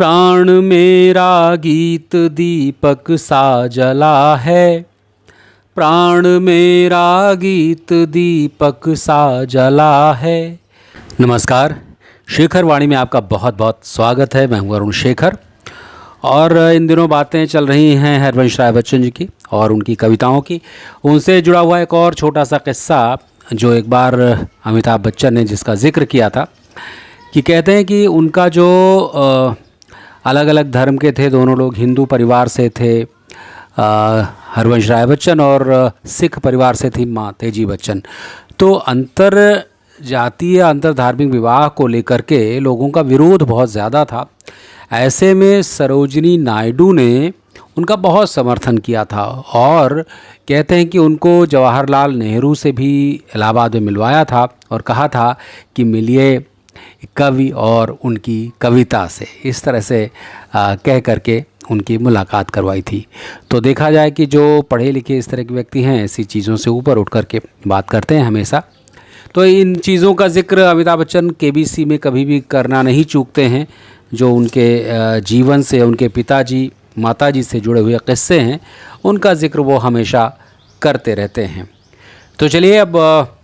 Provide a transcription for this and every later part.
प्राण मेरा गीत दीपक सा जला है। प्राण मेरा गीत दीपक सा जला है। नमस्कार, शेखर वाणी में आपका बहुत बहुत स्वागत है। मैं हूं अरुण शेखर और इन दिनों बातें चल रही हैं हरवंश राय बच्चन जी की और उनकी कविताओं की। उनसे जुड़ा हुआ एक और छोटा सा किस्सा जो एक बार अमिताभ बच्चन ने जिसका जिक्र किया था कि कहते हैं कि उनका जो अलग अलग धर्म के थे, दोनों लोग हिंदू परिवार से थे, हरवंश राय बच्चन, और सिख परिवार से थी माँ तेजी बच्चन। तो अंतर जातीय अंतर धार्मिक विवाह को लेकर के लोगों का विरोध बहुत ज़्यादा था। ऐसे में सरोजिनी नायडू ने उनका बहुत समर्थन किया था और कहते हैं कि उनको जवाहरलाल नेहरू से भी इलाहाबाद में मिलवाया था और कहा था कि मिलिए कवि और उनकी कविता से। इस तरह से कह करके उनकी मुलाकात करवाई थी। तो देखा जाए कि जो पढ़े लिखे इस तरह के व्यक्ति हैं ऐसी चीज़ों से ऊपर उठ कर के बात करते हैं हमेशा। तो इन चीज़ों का जिक्र अमिताभ बच्चन केबीसी में कभी भी करना नहीं चूकते हैं। जो उनके जीवन से, उनके पिताजी माताजी से जुड़े हुए किस्से हैं, उनका जिक्र वो हमेशा करते रहते हैं। तो चलिए अब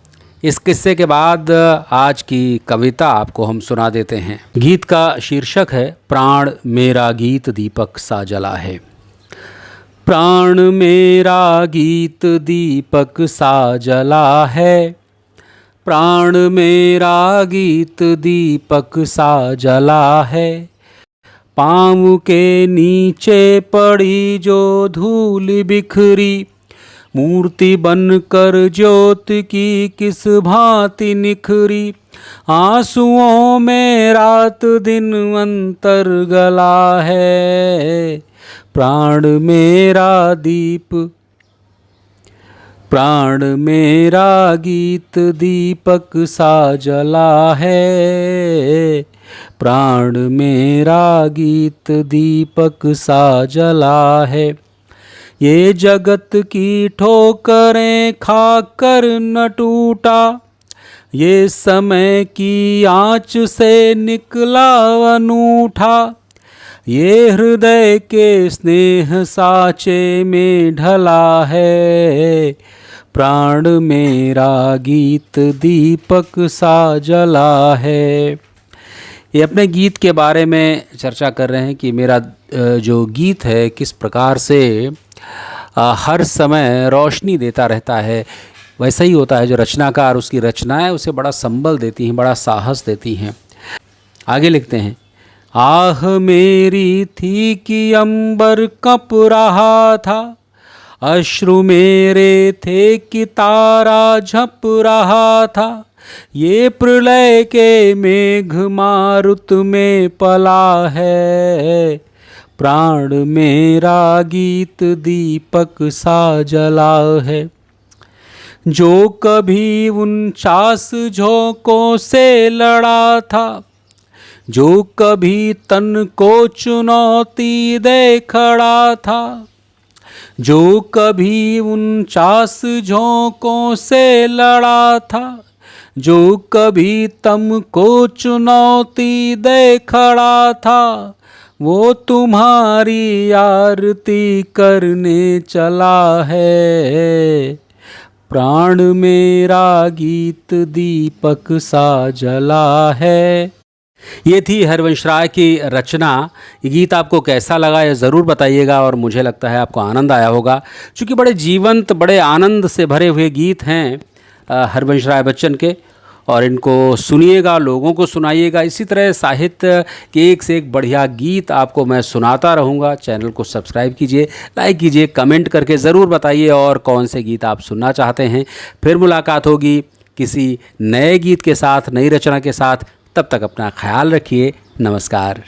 इस किस्से के बाद आज की कविता आपको हम सुना देते हैं। गीत का शीर्षक है प्राण मेरा गीत दीपक सा जला है। प्राण मेरा गीत दीपक सा जला है। प्राण मेरा गीत दीपक सा जला है। पाँव के नीचे पड़ी जो धूल बिखरी, मूर्ति बनकर ज्योत की किस भांति निखरी। आंसुओं में रात दिन अंतर गला है। प्राण मेरा दीप, प्राण मेरा गीत दीपक सा जला है। प्राण मेरा गीत दीपक सा जला है। ये जगत की ठोकरें खाकर न टूटा, ये समय की आँच से निकला अनूठा। ये हृदय के स्नेह साँचे में ढला है। प्राण मेरा गीत दीपक सा जला है। ये अपने गीत के बारे में चर्चा कर रहे हैं कि मेरा जो गीत है किस प्रकार से हर समय रोशनी देता रहता है। वैसा ही होता है जो रचनाकार, उसकी रचनाएं उसे बड़ा संबल देती हैं, बड़ा साहस देती हैं। आगे लिखते हैं, आह मेरी थी कि अंबर कँप रहा था, अश्रु मेरे थे कि तारा झँप रहा था। ये प्रलय के मेघ मारुत में पला है। प्राण मेरा गीत दीपक सा जला है। जो कभी 49 झोंकों से लड़ा था, जो कभी तन को चुनौती दे खड़ा था, जो कभी 49 झोंकों से लड़ा था, जो कभी तम को चुनौती दे खड़ा था, वो तुम्हारी आरती करने चला है। प्राण मेरा गीत दीपक सा जला है। ये थी हरवंश राय की रचना। ये गीत आपको कैसा लगा ये ज़रूर बताइएगा और मुझे लगता है आपको आनंद आया होगा, क्योंकि बड़े जीवंत, बड़े आनंद से भरे हुए गीत हैं हरवंश राय बच्चन के। और इनको सुनिएगा, लोगों को सुनाइएगा। इसी तरह साहित्य के एक से एक बढ़िया गीत आपको मैं सुनाता रहूँगा। चैनल को सब्सक्राइब कीजिए, लाइक कीजिए, कमेंट करके ज़रूर बताइए और कौन से गीत आप सुनना चाहते हैं। फिर मुलाकात होगी किसी नए गीत के साथ, नई रचना के साथ। तब तक अपना ख्याल रखिए। नमस्कार।